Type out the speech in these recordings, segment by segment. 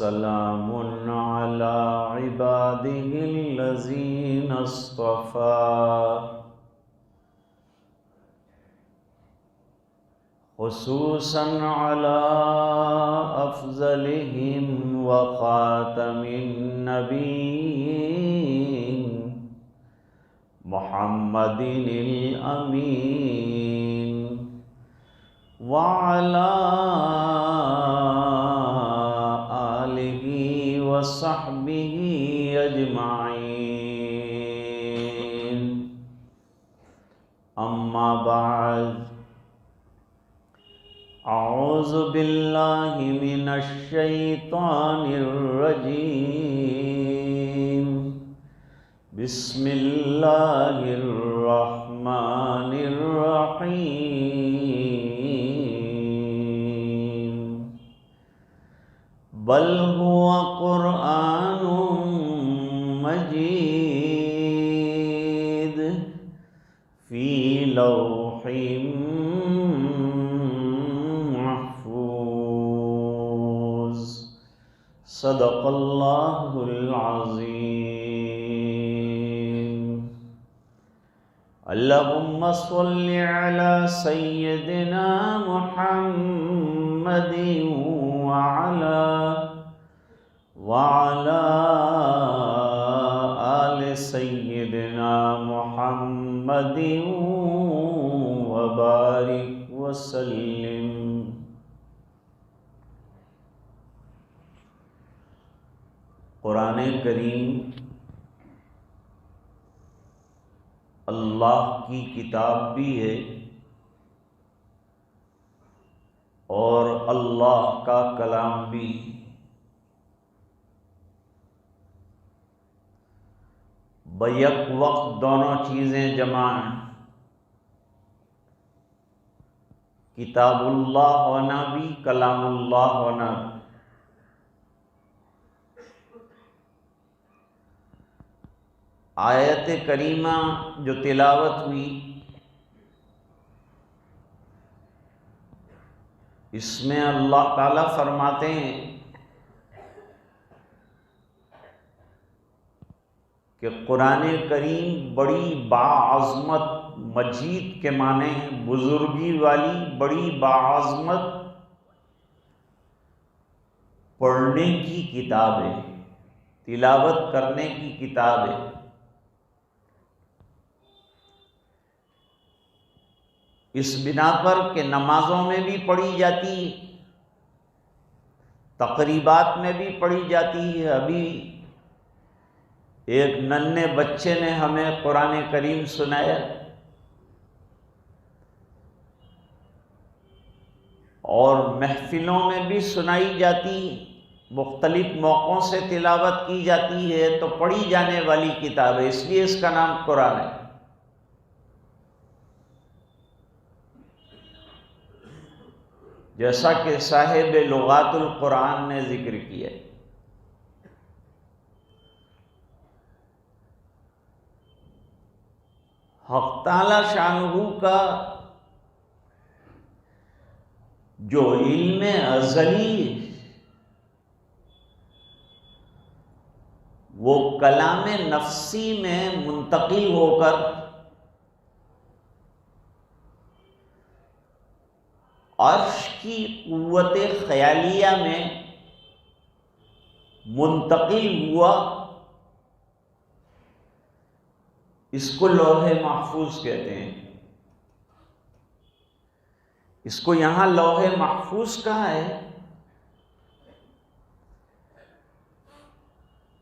وسلام على عباده الذين اصطفى خصوصا على أفضلهم وخاتم النبيين محمد الأمين وعلى آله وصحبه أجمعين أما بعد أعوذ بالله من الشيطان الرجيم بسم الله الرحمن الرحيم بل هو قرآن مجيد في لوح صدق اللہ العظیم اللہم صل علی سیدنا محمد وعلی آل سیدنا محمد وبارک وسلم۔ قرآن کریم اللہ کی کتاب بھی ہے اور اللہ کا کلام بھی۔ بیک وقت دونوں چیزیں جمع ہیں، کتاب اللہ ہونا بھی، کلام اللہ ہونا بھی۔ آیت کریمہ جو تلاوت ہوئی اس میں اللہ تعالیٰ فرماتے ہیں کہ قرآن کریم بڑی باعظمت، مجید کے معنی ہیں بزرگی والی، بڑی باعظمت پڑھنے کی کتاب ہے، تلاوت کرنے کی کتاب ہے۔ اس بنا پر کہ نمازوں میں بھی پڑھی جاتی ہے، تقریبات میں بھی پڑھی جاتی ہے۔ ابھی ایک ننھے بچے نے ہمیں قرآن کریم سنایا اور محفلوں میں بھی سنائی جاتی، مختلف موقعوں سے تلاوت کی جاتی ہے، تو پڑھی جانے والی کتاب ہے، اس لیے اس کا نام قرآن ہے۔ جیسا کہ صاحب لغات القرآن نے ذکر کیا ہے۔ حق تعالی شانہ کا جو علم ازلی وہ کلام نفسی میں منتقل ہو کر عرش کی قوت خیالیہ میں منتقل ہوا، اس کو لوح محفوظ کہتے ہیں۔ اس کو یہاں لوح محفوظ کہا ہے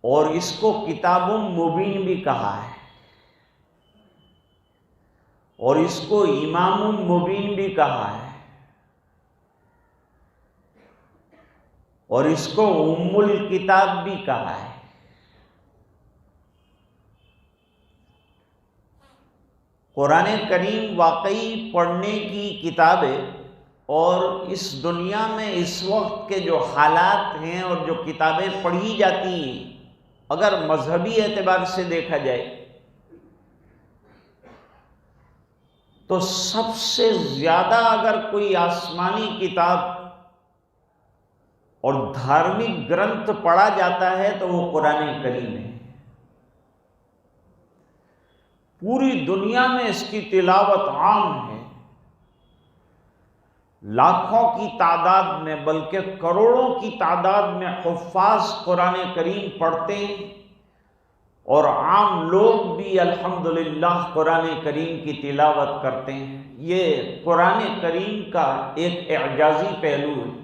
اور اس کو کتاب مبین بھی کہا ہے اور اس کو امام مبین بھی کہا ہے اور اس کو ام الکتاب بھی کہا ہے۔ قرآن کریم واقعی پڑھنے کی کتاب ہے اور اس دنیا میں اس وقت کے جو حالات ہیں اور جو کتابیں پڑھی جاتی ہیں، اگر مذہبی اعتبار سے دیکھا جائے تو سب سے زیادہ اگر کوئی آسمانی کتاب اور دھارمک گرنتھ پڑھا جاتا ہے تو وہ قرآن کریم ہے۔ پوری دنیا میں اس کی تلاوت عام ہے، لاکھوں کی تعداد میں بلکہ کروڑوں کی تعداد میں حفاظ قرآن کریم پڑھتے ہیں، اور عام لوگ بھی الحمدللہ قرآن کریم کی تلاوت کرتے ہیں۔ یہ قرآن کریم کا ایک اعجازی پہلو ہے۔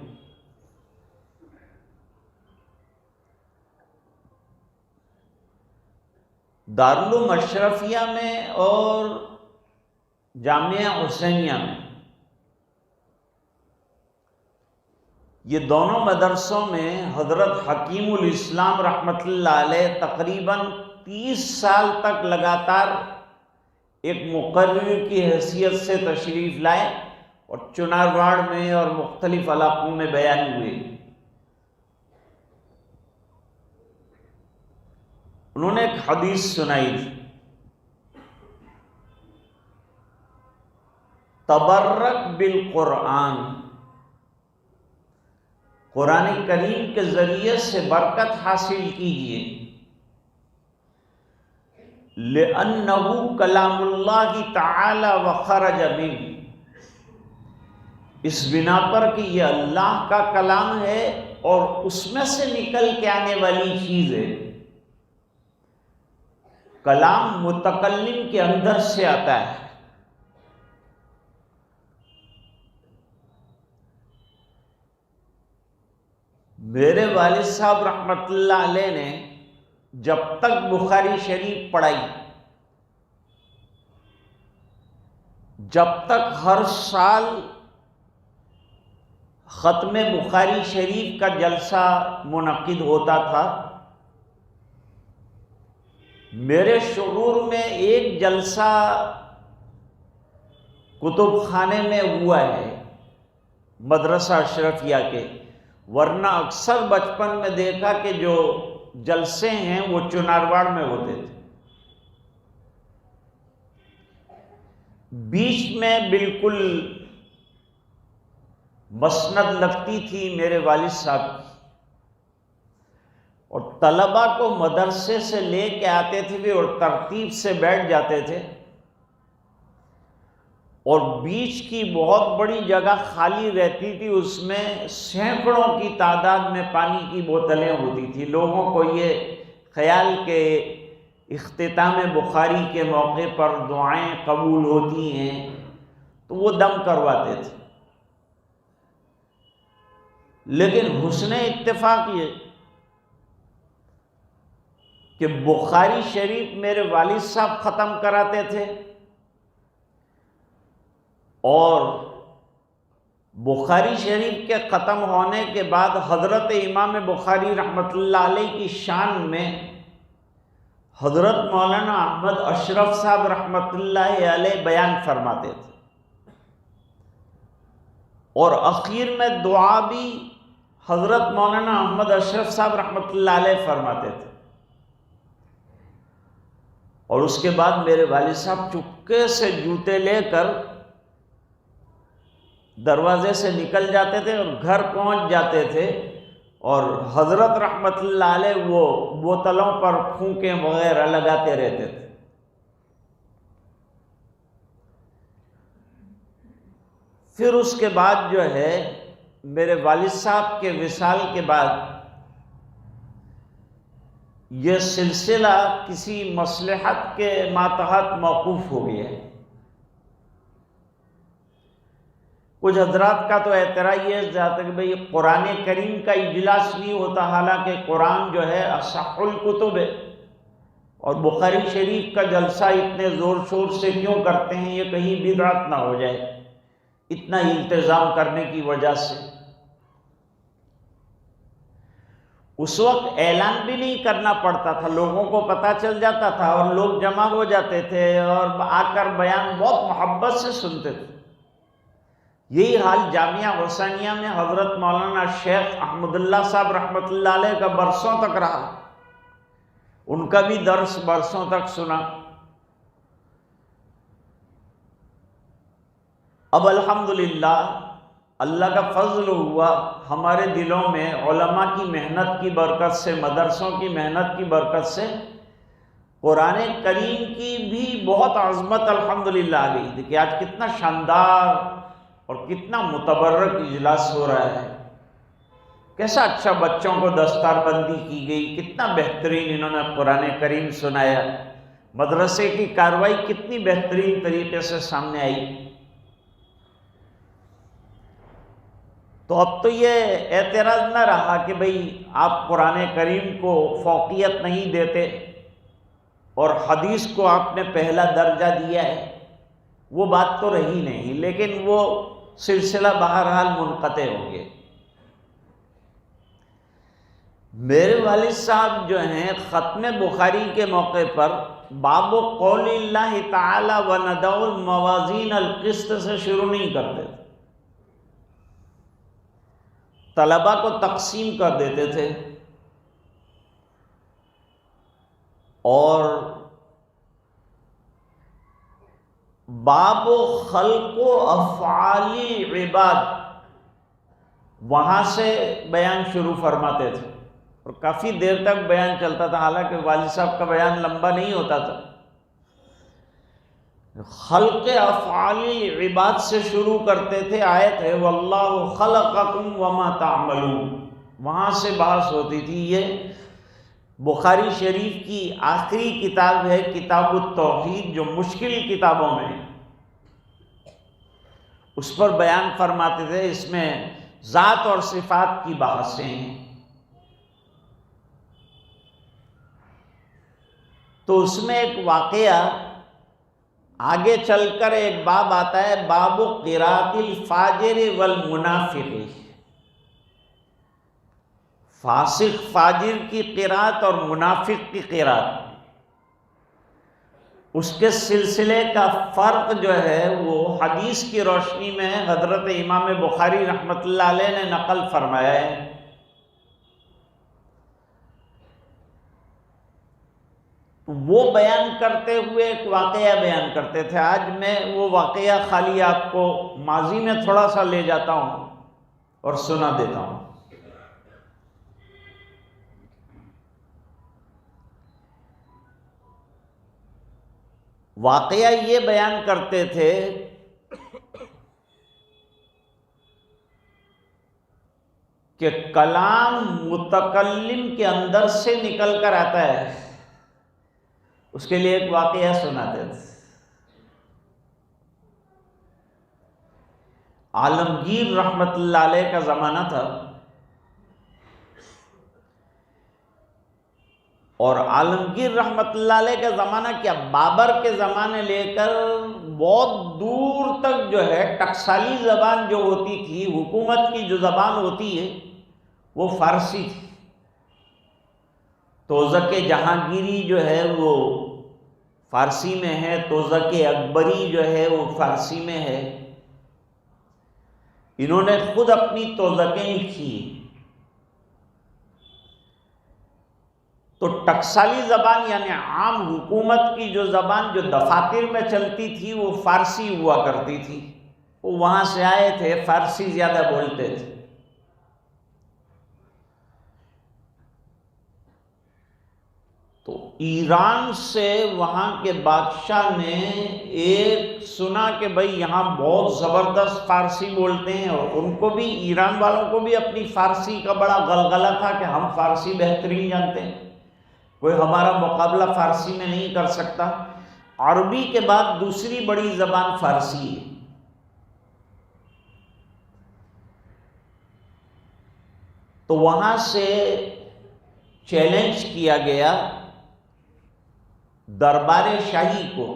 دارالعلوم اشرفیہ میں اور جامعہ حسینیہ میں، یہ دونوں مدرسوں میں حضرت حکیم الاسلام رحمۃ اللہ علیہ تقریباً 30 سال تک لگاتار ایک مقرر کی حیثیت سے تشریف لائے اور چنارواڑ میں اور مختلف علاقوں میں بیان ہوئے۔ انہوں نے ایک حدیث سنائی تھی، تبرک بالقرآن، قرآن کریم کے ذریعے سے برکت حاصل کیجیے، لِأَنَّهُ کلام اللہ تعالی وخرج منہ، اس بنا پر کہ یہ اللہ کا کلام ہے اور اس میں سے نکل کے آنے والی چیز ہے۔ کلام متکلم کے اندر سے آتا ہے۔ میرے والد صاحب رحمۃ اللہ علیہ نے جب تک بخاری شریف پڑھائی، جب تک ہر سال ختم بخاری شریف کا جلسہ منعقد ہوتا تھا، میرے شعور میں ایک جلسہ کتب خانے میں ہوا ہے مدرسہ اشرفیہ کے، ورنہ اکثر بچپن میں دیکھا کہ جو جلسے ہیں وہ چنارواڑ میں ہوتے تھے۔ بیچ میں بالکل مسند لگتی تھی میرے والد صاحب کی، اور طلباء کو مدرسے سے لے کے آتے تھے بھی اور ترتیب سے بیٹھ جاتے تھے، اور بیچ کی بہت بڑی جگہ خالی رہتی تھی، اس میں سینکڑوں کی تعداد میں پانی کی بوتلیں ہوتی تھی۔ لوگوں کو یہ خیال کہ اختتام بخاری کے موقع پر دعائیں قبول ہوتی ہیں تو وہ دم کرواتے تھے، لیکن حسن اتفاق یہ کہ بخاری شریف میرے والد صاحب ختم کراتے تھے، اور بخاری شریف کے ختم ہونے کے بعد حضرت امام بخاری رحمۃ اللہ علیہ کی شان میں حضرت مولانا احمد اشرف صاحب رحمۃ اللہ علیہ بیان فرماتے تھے، اور اخیر میں دعا بھی حضرت مولانا احمد اشرف صاحب رحمۃ اللہ علیہ فرماتے تھے۔ اور اس کے بعد میرے والد صاحب چپکے سے جوتے لے کر دروازے سے نکل جاتے تھے اور گھر پہنچ جاتے تھے، اور حضرت رحمت اللہ علیہ وہ بوتلوں پر پھونکیں وغیرہ لگاتے رہتے تھے۔ پھر اس کے بعد جو ہے میرے والد صاحب کے وصال کے بعد یہ سلسلہ کسی مصلحت کے ماتحت موقوف ہو گیا ہے۔ کچھ حضرات کا تو اعتراض یہ جاتا ہے کہ بھئی قرآن کریم کا اجلاس نہیں ہوتا، حالانکہ قرآن جو ہے اصح الکتب ہے، اور بخاری شریف کا جلسہ اتنے زور شور سے کیوں کرتے ہیں، یہ کہیں بدعت نہ ہو جائے اتنا التزام کرنے کی وجہ سے۔ اس وقت اعلان بھی نہیں کرنا پڑتا تھا، لوگوں کو پتہ چل جاتا تھا اور لوگ جمع ہو جاتے تھے اور آ کر بیان بہت محبت سے سنتے تھے۔ یہی حال جامعہ حسینیہ میں حضرت مولانا شیخ احمد اللہ صاحب رحمۃ اللہ علیہ کا برسوں تک رہا، ان کا بھی درس برسوں تک سنا۔ اب الحمدللہ اللہ کا فضل ہوا ہمارے دلوں میں علماء کی محنت کی برکت سے، مدرسوں کی محنت کی برکت سے قرآن کریم کی بھی بہت عظمت الحمدللہ آ گئی۔ دیکھیے آج کتنا شاندار اور کتنا متبرک اجلاس ہو رہا ہے، کیسا اچھا بچوں کو دستار بندی کی گئی، کتنا بہترین انہوں نے قرآن کریم سنایا، مدرسے کی کارروائی کتنی بہترین طریقے سے سامنے آئی۔ تو اب تو یہ اعتراض نہ رہا کہ بھئی آپ قرآن کریم کو فوقیت نہیں دیتے اور حدیث کو آپ نے پہلا درجہ دیا ہے، وہ بات تو رہی نہیں، لیکن وہ سلسلہ بہرحال منقطع ہوں گے۔ میرے والد صاحب جو ہیں ختم بخاری کے موقع پر باب قول اللہ تعالی وندع الموازین القسط سے شروع نہیں کرتے تھے، طلبہ کو تقسیم کر دیتے تھے اور باب خلق و افعال العباد وہاں سے بیان شروع فرماتے تھے، اور کافی دیر تک بیان چلتا تھا، حالانکہ والد صاحب کا بیان لمبا نہیں ہوتا تھا۔ خلق افعال العباد سے شروع کرتے تھے، آیت ہے واللہ خلقکم وما تعملون، وہاں سے بحث ہوتی تھی۔ یہ بخاری شریف کی آخری کتاب ہے کتاب التوحید، جو مشکل کتابوں میں اس پر بیان فرماتے تھے، اس میں ذات اور صفات کی بحثیں ہیں۔ تو اس میں ایک واقعہ آگے چل کر ایک باب آتا ہے، باب قراءۃ الفاجر والمنافق، فاسق فاجر کی قراءت اور منافق کی قراءت، اس کے سلسلے کا فرق جو ہے وہ حدیث کی روشنی میں حضرت امام بخاری رحمۃ اللہ علیہ نے نقل فرمایا ہے۔ وہ بیان کرتے ہوئے ایک واقعہ بیان کرتے تھے۔ آج میں وہ واقعہ خالی آپ کو ماضی میں تھوڑا سا لے جاتا ہوں اور سنا دیتا ہوں۔ واقعہ یہ بیان کرتے تھے کہ کلام متکلم کے اندر سے نکل کر آتا ہے، اس کے لیے ایک واقعہ سناتے تھے۔ عالمگیر رحمت اللہ علیہ کا زمانہ تھا، اور عالمگیر رحمت اللہ علیہ کا زمانہ کیا، بابر کے زمانے لے کر بہت دور تک جو ہے ٹکسالی زبان جو ہوتی تھی، حکومت کی جو زبان ہوتی ہے وہ فارسی تھی۔ توزک جہانگیری جو ہے وہ فارسی میں ہے، توزک اکبری جو ہے وہ فارسی میں ہے۔ انہوں نے خود اپنی توزکیں لکھی۔ تو ٹکسالی زبان یعنی عام حکومت کی جو زبان جو دفاتر میں چلتی تھی وہ فارسی ہوا کرتی تھی۔ وہ وہاں سے آئے تھے، فارسی زیادہ بولتے تھے۔ تو ایران سے وہاں کے بادشاہ نے ایک سنا کہ بھئی یہاں بہت زبردست فارسی بولتے ہیں، اور ان کو بھی، ایران والوں کو بھی اپنی فارسی کا بڑا غلغلہ تھا کہ ہم فارسی بہترین جانتے ہیں، کوئی ہمارا مقابلہ فارسی میں نہیں کر سکتا۔ عربی کے بعد دوسری بڑی زبان فارسی ہے۔ تو وہاں سے چیلنج کیا گیا دربار شاہی کو۔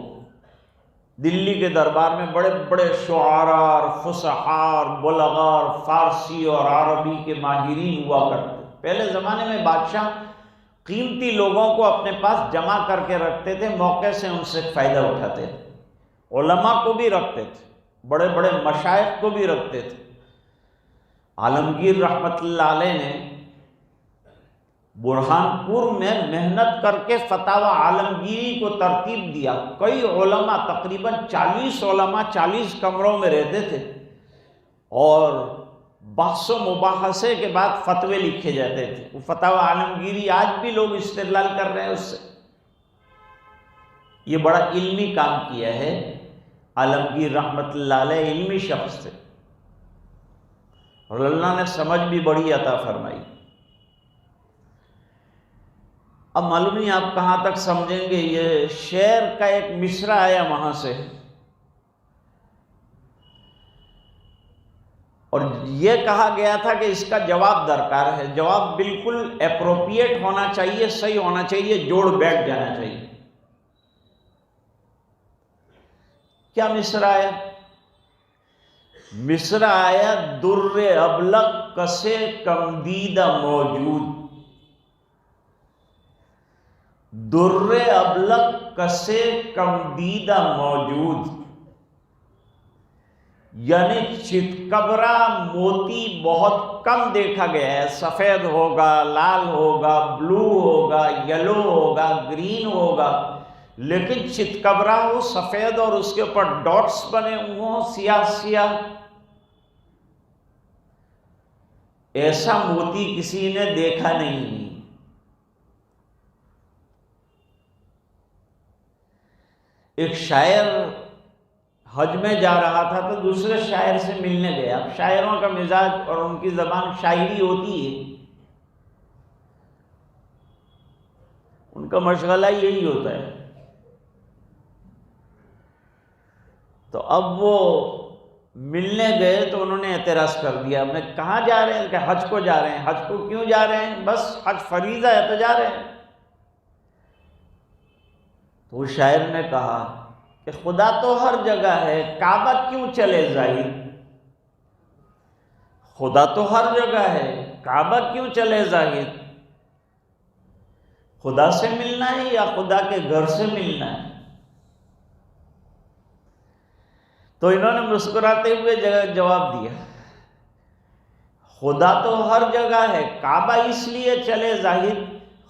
دلی کے دربار میں بڑے بڑے شعراء اور فصحاء اور بلغاء اور فارسی اور عربی کے ماہرین ہوا کرتے۔ پہلے زمانے میں بادشاہ قیمتی لوگوں کو اپنے پاس جمع کر کے رکھتے تھے، موقع سے ان سے فائدہ اٹھاتے تھے۔ علماء کو بھی رکھتے تھے، بڑے بڑے مشائخ کو بھی رکھتے تھے۔ عالمگیر رحمت اللہ علیہ نے برہان پور میں محنت کر کے فتاوی عالمگیری کو ترتیب دیا۔ کئی علماء، تقریباً 40 علماء 40 کمروں میں رہتے تھے، اور بحث و مباحثے کے بعد فتوے لکھے جاتے تھے. وہ فتاوی عالمگیری آج بھی لوگ استدلال کر رہے ہیں اس سے. یہ بڑا علمی کام کیا ہے. عالمگیر رحمت اللہ علیہ علمی شخص تھے اور اللہ نے سمجھ بھی بڑی عطا فرمائی. اب معلوم نہیں آپ کہاں تک سمجھیں گے. یہ شعر کا ایک مصرع آیا وہاں سے، اور یہ کہا گیا تھا کہ اس کا جواب درکار ہے. جواب بالکل اپروپریٹ ہونا چاہیے، صحیح ہونا چاہیے، جوڑ بیٹھ جانا چاہیے. کیا مصرع آیا؟ مصرع آیا در ابلق کسے کمدیدہ موجود. در ابلق کسے کمدیدہ موجود، یعنی چتکبرا موتی بہت کم دیکھا گیا ہے. سفید ہوگا، لال ہوگا، بلو ہوگا، یلو ہوگا، گرین ہوگا، لیکن چتکبرا ہو سفید اور اس کے اوپر ڈاٹس بنے ہوں سیاہ سیاہ، ایسا موتی کسی نے دیکھا نہیں. ایک شاعر حج میں جا رہا تھا تو دوسرے شاعر سے ملنے گیا. اب شاعروں کا مزاج اور ان کی زبان شاعری ہوتی ہے، ان کا مشغلہ یہی ہوتا ہے. تو اب وہ ملنے گئے تو انہوں نے اعتراض کر دیا. میں کہاں جا رہے ہیں؟ کہ حج کو جا رہے ہیں. حج کو کیوں جا رہے ہیں؟ بس حج فریضہ ہے تو جا رہے ہیں. تو وہ شاعر نے کہا کہ خدا تو ہر جگہ ہے، کعبہ کیوں چلے زاہد. خدا تو ہر جگہ ہے، کعبہ کیوں چلے زاہد. خدا سے ملنا ہے یا خدا کے گھر سے ملنا ہے؟ تو انہوں نے مسکراتے ہوئے جواب دیا، خدا تو ہر جگہ ہے، کعبہ اس لیے چلے زاہد،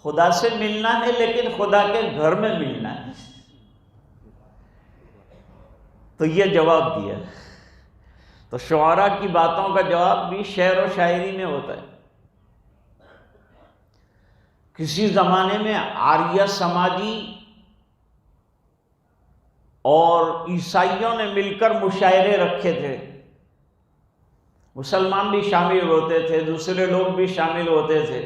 خدا سے ملنا ہے لیکن خدا کے گھر میں ملنا ہے. تو یہ جواب دیا. تو شعراء کی باتوں کا جواب بھی شعر و شاعری میں ہوتا ہے. کسی زمانے میں آریہ سماجی اور عیسائیوں نے مل کر مشاعرے رکھے تھے. مسلمان بھی شامل ہوتے تھے، دوسرے لوگ بھی شامل ہوتے تھے.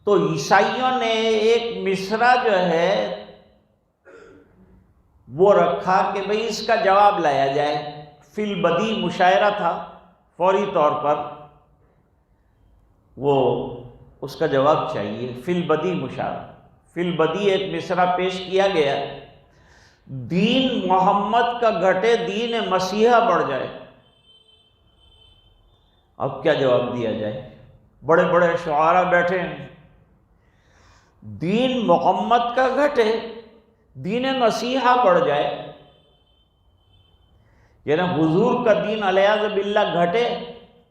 تو عیسائیوں نے ایک مصرع جو ہے وہ رکھا کہ بھئی اس کا جواب لایا جائے. فی البدی مشاعرہ تھا، فوری طور پر وہ اس کا جواب چاہیے. فی البدی مشاعرہ، فی البدی ایک مصرع پیش کیا گیا. دین محمد کا گھٹے دین مسیحا بڑھ جائے. اب کیا جواب دیا جائے؟ بڑے بڑے شعراء بیٹھے ہیں. دین محمد کا گھٹے دین مسیحا بڑھ جائے، یعنی حضور کا دین علیہ باللہ گھٹے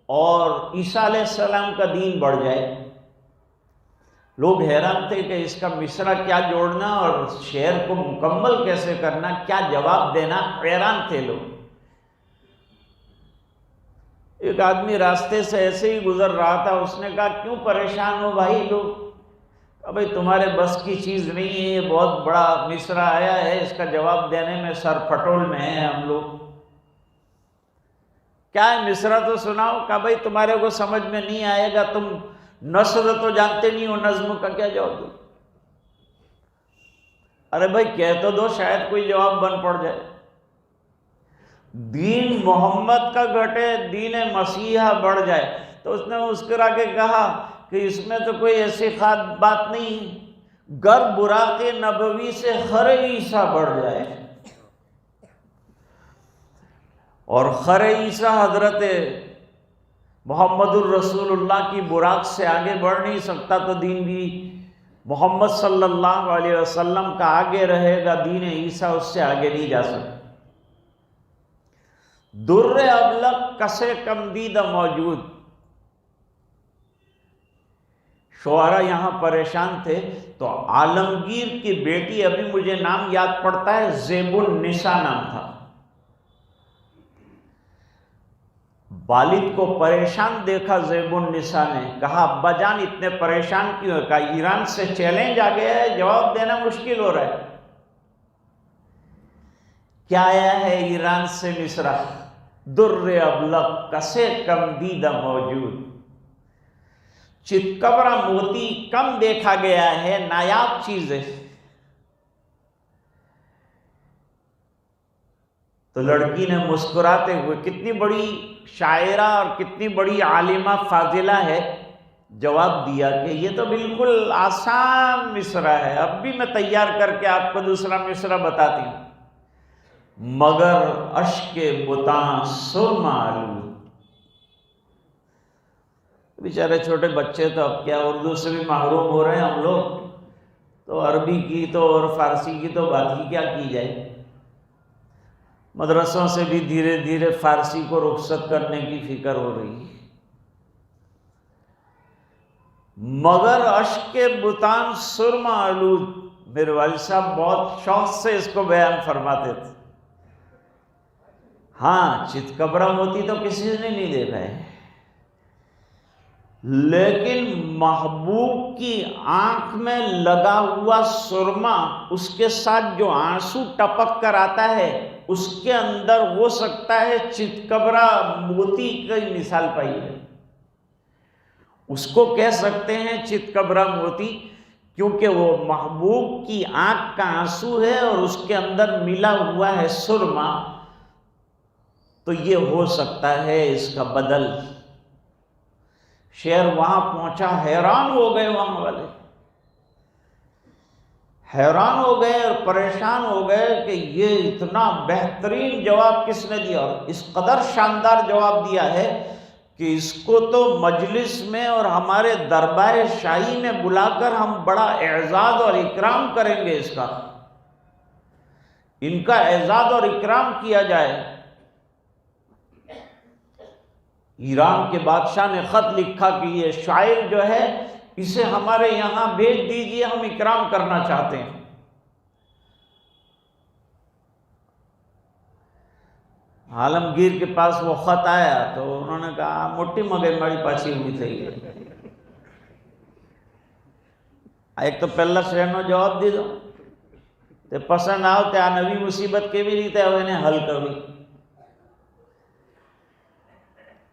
اور عیسیٰ علیہ السلام کا دین بڑھ جائے. لوگ حیران تھے کہ اس کا مصرع کیا جوڑنا اور شعر کو مکمل کیسے کرنا، کیا جواب دینا، حیران تھے لوگ. ایک آدمی راستے سے ایسے ہی گزر رہا تھا، اس نے کہا کیوں پریشان ہو بھائی لوگ؟ بھائی تمہارے بس کی چیز نہیں ہے، یہ بہت بڑا مصرع آیا ہے، اس کا جواب دینے میں سر پھٹول میں ہیں ہم لوگ. کیا ہے مصرع تو سناؤ. کہا بھائی تمہارے کو سمجھ میں نہیں آئے گا، تم نثر تو جانتے نہیں ہو، نظم کا کیا جواب دو؟ ارے بھائی کہہ تو دو، شاید کوئی جواب بن پڑ جائے. دین محمد کا گھٹے دین مسیحا بڑھ جائے. تو اس نے مسکرا کے کہا کہ اس میں تو کوئی ایسی خاص بات نہیں، گر براق نبوی سے خر عیسیٰ بڑھ جائے. اور خر عیسیٰ حضرت محمد الرسول اللہ کی براق سے آگے بڑھ نہیں سکتا، تو دین بھی محمد صلی اللہ علیہ وسلم کا آگے رہے گا، دین عیسیٰ اس سے آگے نہیں جا سکتا. در ابلق کسے کمدیدہ موجود. شعراء یہاں پریشان تھے، تو عالمگیر کی بیٹی، ابھی مجھے نام یاد پڑتا ہے، زیب النساء نام تھا، والد کو پریشان دیکھا زیب النساء نے، کہا ابا جان اتنے پریشان کیوں ہے؟ کہا ایران سے چیلنج آ گیا ہے، جواب دینا مشکل ہو رہا ہے۔ کیا آیا ہے ایران سے مصرع؟ در ابلق کسے کم دیدہ موجود، چتکبرا موتی کم دیکھا گیا ہے، نایاب چیز ہے۔ تو لڑکی نے مسکراتے ہوئے، کتنی بڑی شاعرہ اور کتنی بڑی عالمہ فاضلہ ہے، جواب دیا کہ یہ تو بالکل آسان مصرع ہے، اب بھی میں تیار کر کے آپ کو دوسرا مصرع بتاتی ہوں۔ مگر اشک بتاں سرما آلود، بیچارے چھوٹے بچے تو اب کیا اردو سے بھی محروم ہو رہے ہیں ہم لوگ، تو عربی کی تو اور فارسی کی تو بات ہی کیا کی جائے۔ مدرسوں سے بھی دھیرے دھیرے فارسی کو رخصت کرنے کی فکر ہو رہی ہے۔ مگر اشک بتان سرما آلود، میرے والد صاحب بہت شوق سے اس کو بیان فرماتے تھے۔ ہاں چتکبرا موتی تو کسی نے نہیں دیکھا ہے، لیکن محبوب کی آنکھ میں لگا ہوا سرما، اس کے ساتھ جو آنسو ٹپک کر آتا ہے، اس کے اندر ہو سکتا ہے چتکبرا موتی کی مثال پائی ہے۔ اس کو کہہ سکتے ہیں چتکبرا موتی، کیونکہ وہ محبوب کی آنکھ کا آنسو ہے اور اس کے اندر ملا ہوا ہے سرما، تو یہ ہو سکتا ہے اس کا بدل۔ شعر وہاں پہنچا، حیران ہو گئے وہاں والے، حیران ہو گئے اور پریشان ہو گئے کہ یہ اتنا بہترین جواب کس نے دیا، اور اس قدر شاندار جواب دیا ہے کہ اس کو تو مجلس میں اور ہمارے دربار شاہی میں بلا کر ہم بڑا اعزاز اور اکرام کریں گے، اس کا ان کا اعزاز اور اکرام کیا جائے۔ ایران کے بادشاہ نے خط لکھا کہ یہ شاعر جو ہے اسے ہمارے یہاں بھیج دیجئے، ہم اکرام کرنا چاہتے ہیں۔ عالمگیر کے پاس وہ خط آیا تو انہوں نے کہا موٹی مگے مڑی پاچی ہوئی تھی، ایک تو پہلا شہرنو جواب دی دو تے پسند آؤ تے نوی مصیبت کے بھی ریتے ہوئے نے حل کر بھی۔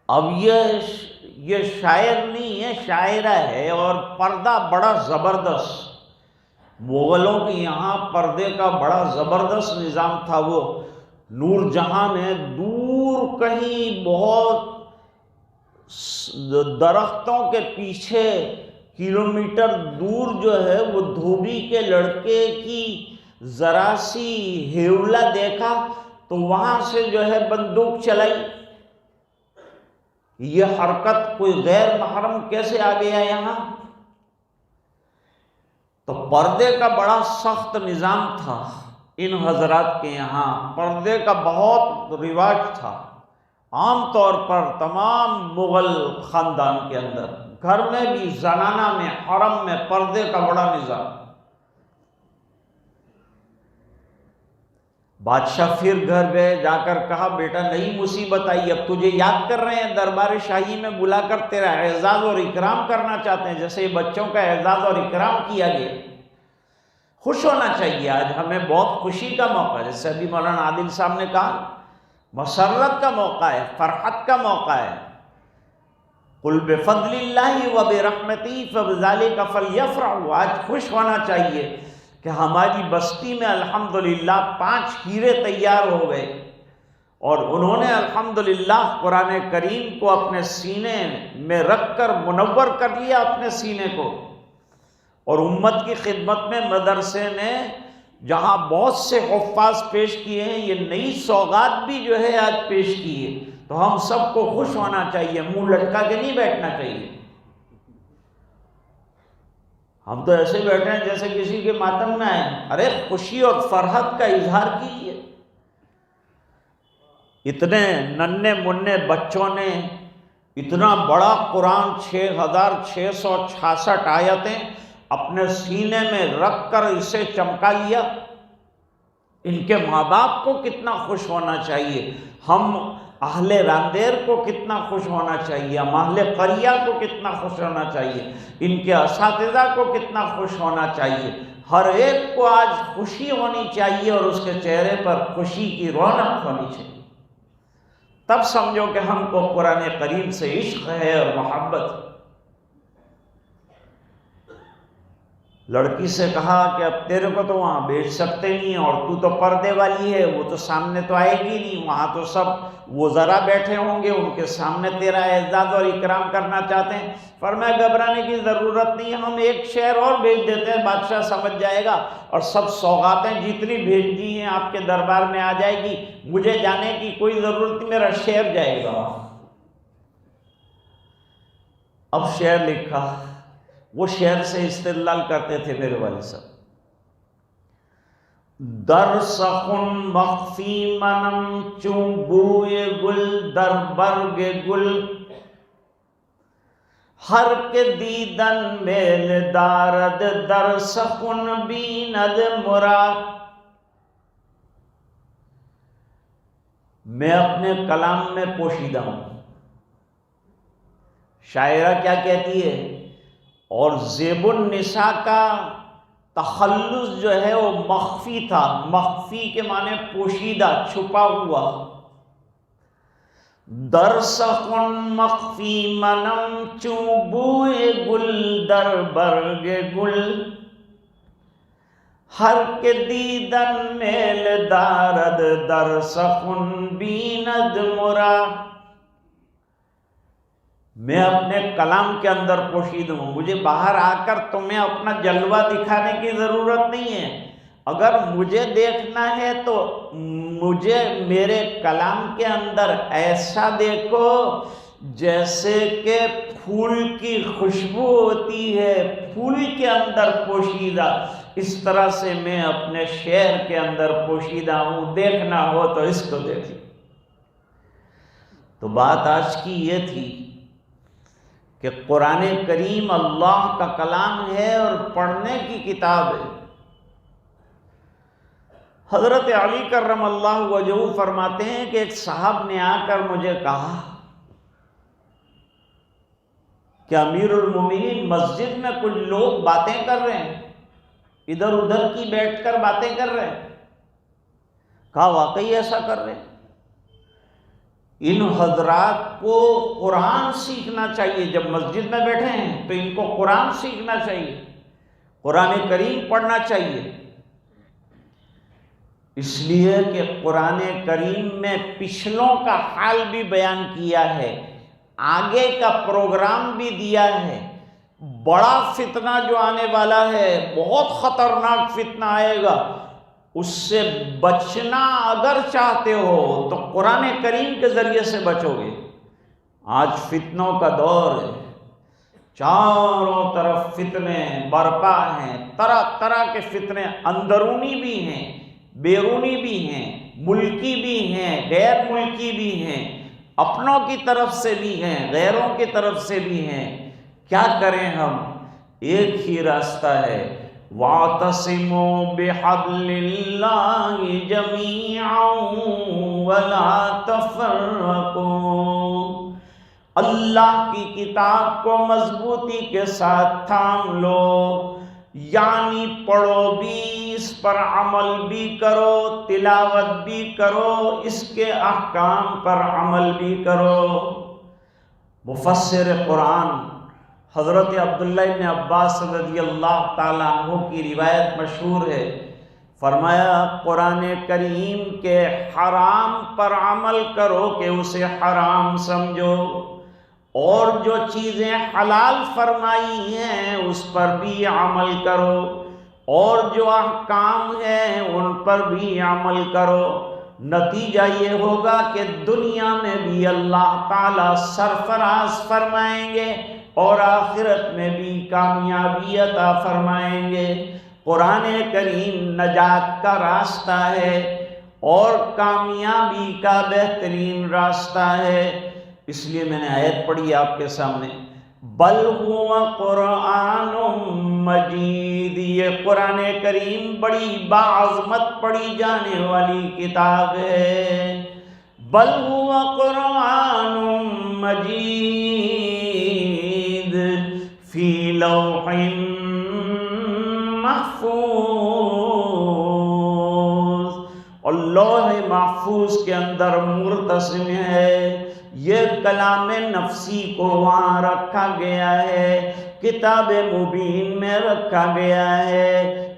اب یہ شاعر نہیں ہے، شاعرہ ہے، اور پردہ بڑا زبردست، مغلوں کے یہاں پردے کا بڑا زبردست نظام تھا۔ وہ نور جہاں نے دور کہیں بہت درختوں کے پیچھے کلومیٹر دور جو ہے وہ دھوبی کے لڑکے کی ذرا سی ہیولا دیکھا تو وہاں سے جو ہے بندوق چلائی۔ یہ حرکت کوئی غیر محرم کیسے آ گیا یہاں؟ تو پردے کا بڑا سخت نظام تھا ان حضرات کے یہاں، پردے کا بہت رواج تھا۔ عام طور پر تمام مغل خاندان کے اندر گھر میں بھی، زنانہ میں، حرم میں پردے کا بڑا نظام۔ بادشاہ پھر گھر گئے، جا کر کہا بیٹا نئی مصیبت آئی، اب تجھے یاد کر رہے ہیں، دربار شاہی میں بلا کر تیرا اعزاز اور اکرام کرنا چاہتے ہیں، جیسے یہ بچوں کا اعزاز اور اکرام کیا گیا۔ خوش ہونا چاہیے، آج ہمیں بہت خوشی کا موقع ہے، جیسے ابھی مولانا عادل صاحب نے کہا، مسرت کا موقع ہے، فرحت کا موقع ہے۔ قُلْ بِفَضْلِ اللَّهِ وَبِرَحْمَتِهِ فَبِذَلِكَ فَلْيَفْرَحُوا، آج خوش ہونا چاہیے کہ ہماری بستی میں الحمدللہ 5 ہیرے تیار ہو گئے، اور انہوں نے الحمدللہ قرآن کریم کو اپنے سینے میں رکھ کر منور کر لیا اپنے سینے کو، اور امت کی خدمت میں مدرسے نے جہاں بہت سے حفاظ پیش کیے ہیں، یہ نئی سوغات بھی جو ہے آج پیش کی ہے، تو ہم سب کو خوش ہونا چاہیے، منہ لٹکا کے نہیں بیٹھنا چاہیے۔ ہم تو ایسے بیٹھے ہیں جیسے کسی کے ماتم میں آئے، ارے خوشی اور فرحت کا اظہار کیجیے۔ اتنے ننھے منھے بچوں نے اتنا بڑا قرآن 6666 آیتیں اپنے سینے میں رکھ کر اسے چمکا لیا۔ ان کے ماں باپ کو کتنا خوش ہونا چاہیے، ہم اہل راندیر کو کتنا خوش ہونا چاہیے، ہم اہل قریہ کو کتنا خوش ہونا چاہیے، ان کے اساتذہ کو کتنا خوش ہونا چاہیے۔ ہر ایک کو آج خوشی ہونی چاہیے اور اس کے چہرے پر خوشی کی رونق ہونی چاہیے۔ تب سمجھو کہ ہم کو قرآن کریم سے عشق ہے اور محبت ہے۔ لڑکی سے کہا کہ اب تیرے کو تو وہاں بیچ سکتے نہیں، اور تو تو پردے والی ہے، وہ تو سامنے تو آئے گی نہیں، وہاں تو سب وزراء بیٹھے ہوں گے، ان کے سامنے تیرا اعزاز اور اکرام کرنا چاہتے ہیں۔ فرمایا گھبرانے کی ضرورت نہیں، ہم ایک شعر اور بھیج دیتے ہیں، بادشاہ سمجھ جائے گا اور سب سوغاتیں جتنی بھیجی ہیں آپ کے دربار میں آ جائے گی، مجھے جانے کی کوئی ضرورت نہیں، میرا شعر جائے گا۔ اب شعر لکھا، وہ شعر سے استدلال کرتے تھے میرے والد صاحب۔ در سخن مخفی منم چون بوئے گل در برگ گل، ہر کے دیدن میل دارد در سخن بیند مراد۔ میں اپنے کلام میں پوشیدہ ہوں، شاعرہ کیا کہتی ہے، اور زیب النساء کا تخلص جو ہے وہ مخفی تھا، مخفی کے معنی پوشیدہ، چھپا ہوا۔ در سخن مخفی منم چون بوئے گل در برگ گل، ہر کے دیدن میل دارد در سخن بیند مراد۔ میں اپنے کلام کے اندر پوشیدہ ہوں، مجھے باہر آ کر تمہیں اپنا جلوہ دکھانے کی ضرورت نہیں ہے۔ اگر مجھے دیکھنا ہے تو مجھے میرے کلام کے اندر ایسا دیکھو جیسے کہ پھول کی خوشبو ہوتی ہے، پھول کے اندر پوشیدہ، اس طرح سے میں اپنے شعر کے اندر پوشیدہ ہوں، دیکھنا ہو تو اس کو دیکھیں۔ تو بات آج کی یہ تھی کہ قرآن کریم اللہ کا کلام ہے اور پڑھنے کی کتاب ہے۔ حضرت علی کرم اللہ وجہہ فرماتے ہیں کہ ایک صاحب نے آ کر مجھے کہا کہ امیر المومنین مسجد میں کچھ لوگ باتیں کر رہے ہیں، ادھر ادھر کی بیٹھ کر باتیں کر رہے ہیں۔ کہا واقعی ایسا کر رہے ہیں؟ ان حضرات کو قرآن سیکھنا چاہیے، جب مسجد میں بیٹھے ہیں تو ان کو قرآن سیکھنا چاہیے، قرآن کریم پڑھنا چاہیے، اس لیے کہ قرآن کریم میں پچھلوں کا حال بھی بیان کیا ہے، آگے کا پروگرام بھی دیا ہے۔ بڑا فتنہ جو آنے والا ہے، بہت خطرناک فتنہ آئے گا، اس سے بچنا اگر چاہتے ہو تو قرآن کریم کے ذریعے سے بچو گے۔ آج فتنوں کا دور ہے، چاروں طرف فتنے برپا ہیں، طرح طرح کے فتنے، اندرونی بھی ہیں، بیرونی بھی ہیں، ملکی بھی ہیں، غیر ملکی بھی ہیں، اپنوں کی طرف سے بھی ہیں، غیروں کی طرف سے بھی ہیں۔ کیا کریں ہم؟ ایک ہی راستہ ہے، وَاعْتَصِمُوا بِحَبْلِ اللَّهِ جَمِيعًا وَلَا تَفَرَّقُوا۔ اللہ کی کتاب کو مضبوطی کے ساتھ تھام لو، یعنی پڑھو بھی، اس پر عمل بھی کرو، تلاوت بھی کرو، اس کے احکام پر عمل بھی کرو۔ مفسر قرآن حضرت عبداللہ ابن عباس رضی اللہ تعالیٰ عنہ کی روایت مشہور ہے، فرمایا قرآن کریم کے حرام پر عمل کرو کہ اسے حرام سمجھو، اور جو چیزیں حلال فرمائی ہیں اس پر بھی عمل کرو، اور جو احکام ہیں ان پر بھی عمل کرو۔ نتیجہ یہ ہوگا کہ دنیا میں بھی اللہ تعالیٰ سرفراز فرمائیں گے اور آخرت میں بھی کامیابی عطا فرمائیں گے۔ قرآن کریم نجات کا راستہ ہے اور کامیابی کا بہترین راستہ ہے۔ اس لیے میں نے آیت پڑھی آپ کے سامنے، بل ہوا قرآن مجید، یہ قرآن کریم بڑی باعظمت پڑھی جانے والی کتاب ہے، بل ہوا قرآن مجید فی لوح محفوظ، اور لوح محفوظ کے اندر مرتسم ہے، یہ کلام نفسی کو وہاں رکھا گیا ہے، کتاب مبین میں رکھا گیا ہے،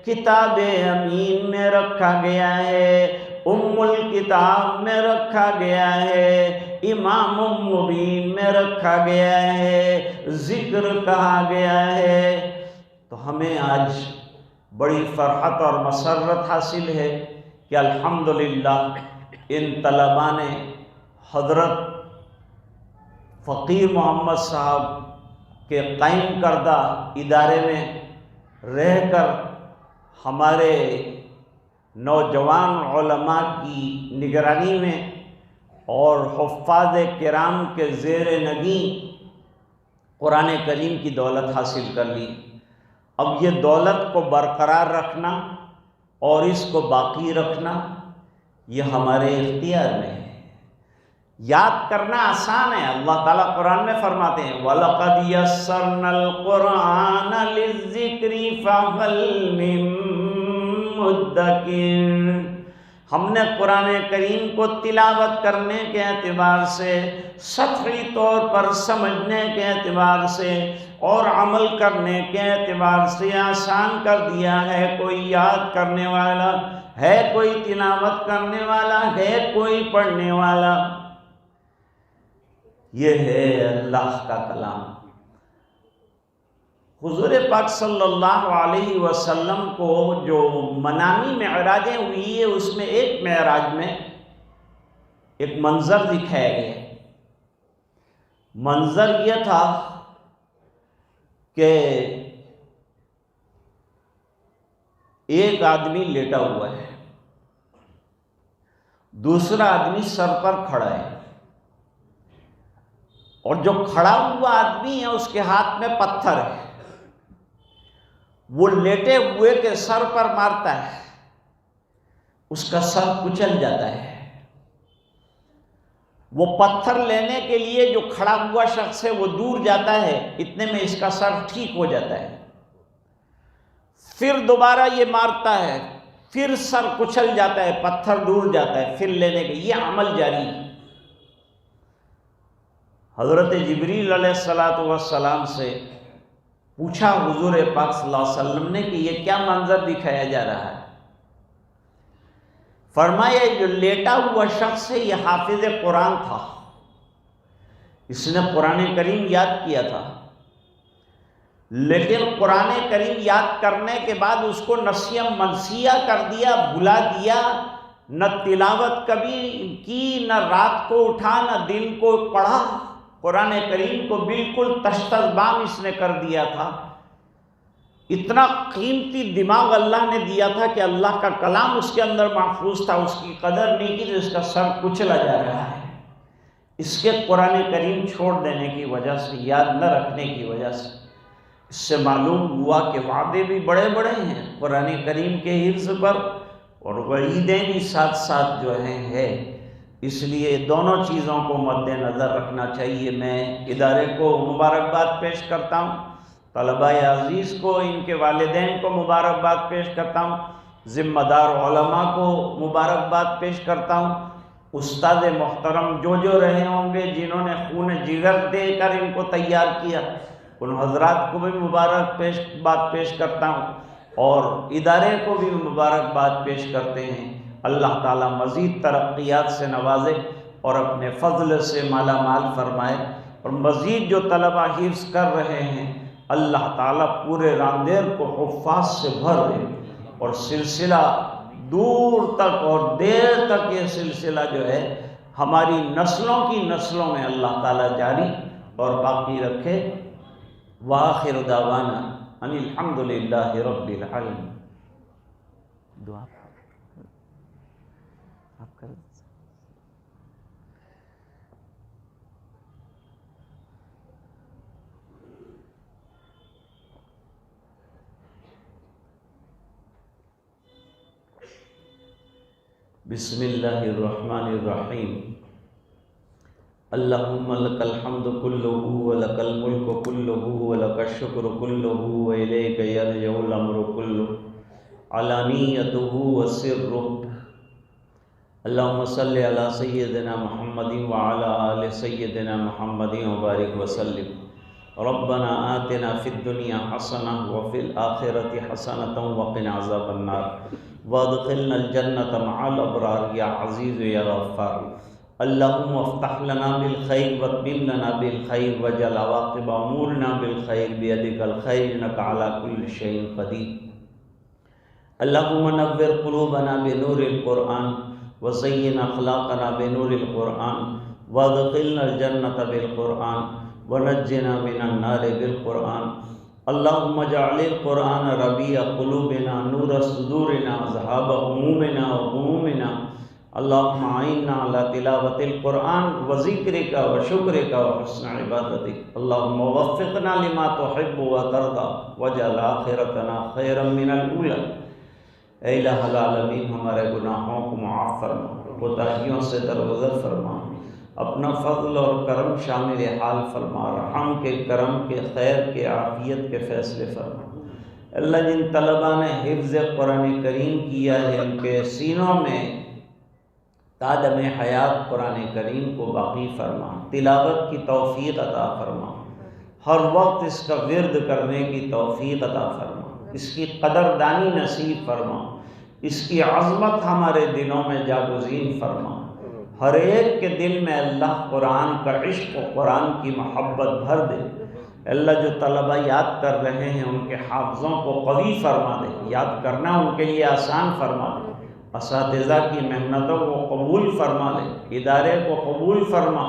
کتاب امین میں رکھا گیا ہے، ام الکتاب میں رکھا گیا ہے، امام مبین میں رکھا گیا ہے، ذکر کہا گیا ہے۔ تو ہمیں آج بڑی فرحت اور مسرت حاصل ہے کہ الحمدللہ ان طلباء نے حضرت فقیر محمد صاحب کے قائم کردہ ادارے میں رہ کر ہمارے نوجوان علماء کی نگرانی میں اور حفاظ کرام کے زیر نگیں قرآن کریم کی دولت حاصل کر لی۔ اب یہ دولت کو برقرار رکھنا اور اس کو باقی رکھنا یہ ہمارے اختیار میں ہے۔ یاد کرنا آسان ہے، اللہ تعالیٰ قرآن میں فرماتے ہیں وَلَقَدْ يَسَّرْنَا الْقُرْآنَ لِلذِّكْرِ فَهَلْ مِن مُدَّكِرٍ، ہم نے قرآن کریم کو تلاوت کرنے کے اعتبار سے، سطحی طور پر سمجھنے کے اعتبار سے اور عمل کرنے کے اعتبار سے آسان کر دیا ہے۔ کوئی یاد کرنے والا ہے، کوئی تلاوت کرنے والا ہے، کوئی پڑھنے والا، یہ ہے اللہ کا کلام۔ حضور پاک صلی اللہ علیہ وسلم کو جو منامی معراجیں ہوئی ہے، اس میں ایک معراج میں ایک منظر دکھایا گیا۔ منظر یہ تھا کہ ایک آدمی لیٹا ہوا ہے، دوسرا آدمی سر پر کھڑا ہے، اور جو کھڑا ہوا آدمی ہے اس کے ہاتھ میں پتھر ہے، وہ لیٹے ہوئے کے سر پر مارتا ہے، اس کا سر کچل جاتا ہے۔ وہ پتھر لینے کے لیے جو کھڑا ہوا شخص ہے وہ دور جاتا ہے، اتنے میں اس کا سر ٹھیک ہو جاتا ہے۔ پھر دوبارہ یہ مارتا ہے، پھر سر کچل جاتا ہے، پتھر دور جاتا ہے، پھر لینے کے یہ عمل جاری ہے۔ حضرت جبریل علیہ السلام سے پوچھا حضور پاک صلی اللہ علیہ وسلم نے کہ یہ کیا منظر دکھایا جا رہا ہے؟ فرمایا جو لیٹا ہوا شخص ہے یہ حافظ قرآن تھا، اس نے قرآن کریم یاد کیا تھا، لیکن قرآن کریم یاد کرنے کے بعد اس کو نسیہ منسیہ کر دیا، بھلا دیا، نہ تلاوت کبھی کی، نہ رات کو اٹھا، نہ دن کو پڑھا، قرآن کریم کو بالکل تشتذبام اس نے کر دیا تھا۔ اتنا قیمتی دماغ اللہ نے دیا تھا کہ اللہ کا کلام اس کے اندر محفوظ تھا، اس کی قدر نہیں کی تو اس کا سر کچلا جا رہا ہے، اس کے قرآن کریم چھوڑ دینے کی وجہ سے، یاد نہ رکھنے کی وجہ سے۔ اس سے معلوم ہوا کہ وعدے بھی بڑے بڑے ہیں قرآن کریم کے حفظ پر، اور وعیدیں بھی ساتھ ساتھ جو ہیں اس لیے دونوں چیزوں کو مد نظر رکھنا چاہیے۔ میں ادارے کو مبارکباد پیش کرتا ہوں، طلباء عزیز کو، ان کے والدین کو مبارکباد پیش کرتا ہوں، ذمہ دار علماء کو مبارکباد پیش کرتا ہوں، استاد محترم جو رہے ہوں گے جنہوں نے خون جگر دے کر ان کو تیار کیا، ان حضرات کو بھی مبارکباد پیش کرتا ہوں، اور ادارے کو بھی مبارکباد پیش کرتے ہیں۔ اللہ تعالیٰ مزید ترقیات سے نوازے اور اپنے فضل سے مالا مال فرمائے، اور مزید جو طلبہ حفظ کر رہے ہیں اللہ تعالیٰ پورے راندیر کو حفاظ سے بھر دے، اور سلسلہ دور تک اور دیر تک یہ سلسلہ جو ہے ہماری نسلوں کی نسلوں میں اللہ تعالیٰ جاری اور باقی رکھے۔ وآخر دعوانا ان الحمدللہ رب العالمین۔ دعا آپ کر بسم اللہ الرحمن الرحیم اللہم لک الحمد کلہ ولک الملک کلہ ولک الشکر کلہ والیک یرجع الامر کلہ علانیتہ وسرہ اللہم صلی علی سیدنا محمد وعلی آل سیدنا محمد وبارک وسلم ربنا آتنا فی الدنیا حسنہ وفی الآخرۃ حسنۃ وقنا عذاب النار وادخلنا الجنة مع الابرار یا عزیز یا غفار اللہم افتح لنا بالخیر واتمم لنا بالخیر واجعل عواقب امورنا بالخیر بیدک الخیر انک علی کل شیء قدیر اللہم نور قلوبنا بنور القرآن وزین اخلاقنا بنور القرآن وادخلنا الجنة بالقرآن ونجنا من النار بالقرآن اللہم اجعل القرآن ربیع قلوبنا نور صدورنا ذہاب همومنا وغمومنا اللہم اعنا علی تلاوت القرآن وذکرک وشکرک وحسن عبادتک اللہم وفقنا لما تحب وترضى واجعل آخرتنا خیرا من الاولی۔ اے الہ العالمین ہمارے گناہوں کو معاف فرما، کوتاہیوں سے درگزر فرما، اپنا فضل اور کرم شامل حال فرما، رحم کے، کرم کے، خیر کے، عافیت کے فیصلے فرما۔ اللہ جن طلباء نے حفظ قرآن کریم کیا ہے ان کے سینوں میں تادم حیات قرآن کریم کو باقی فرما، تلاوت کی توفیق عطا فرما، ہر وقت اس کا ورد کرنے کی توفیق عطا فرما، اس کی قدردانی نصیب فرما، اس کی عظمت ہمارے دلوں میں جاگزین فرما، ہر ایک کے دل میں اللہ قرآن کا عشق و قرآن کی محبت بھر دے۔ اللہ جو طلبہ یاد کر رہے ہیں ان کے حافظوں کو قوی فرما دے، یاد کرنا ان کے لیے آسان فرما دے، اساتذہ کی محنتوں کو قبول فرما لے، ادارے کو قبول فرما۔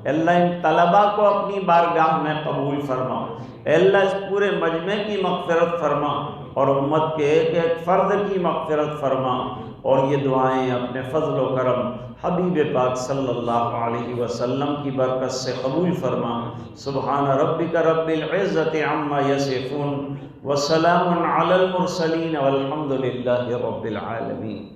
اللہ ان طلبہ کو اپنی بارگاہ میں قبول فرما۔ اے اللہ اس پورے مجمع کی مغفرت فرما اور امت کے ایک ایک فرد کی مغفرت فرما، اور یہ دعائیں اپنے فضل و کرم حبیب پاک صلی اللہ علیہ وسلم کی برکت سے قبول فرما۔ سبحان ربک رب العزت عما یصفون وسلام علی المرسلین والحمد للہ رب العالمین۔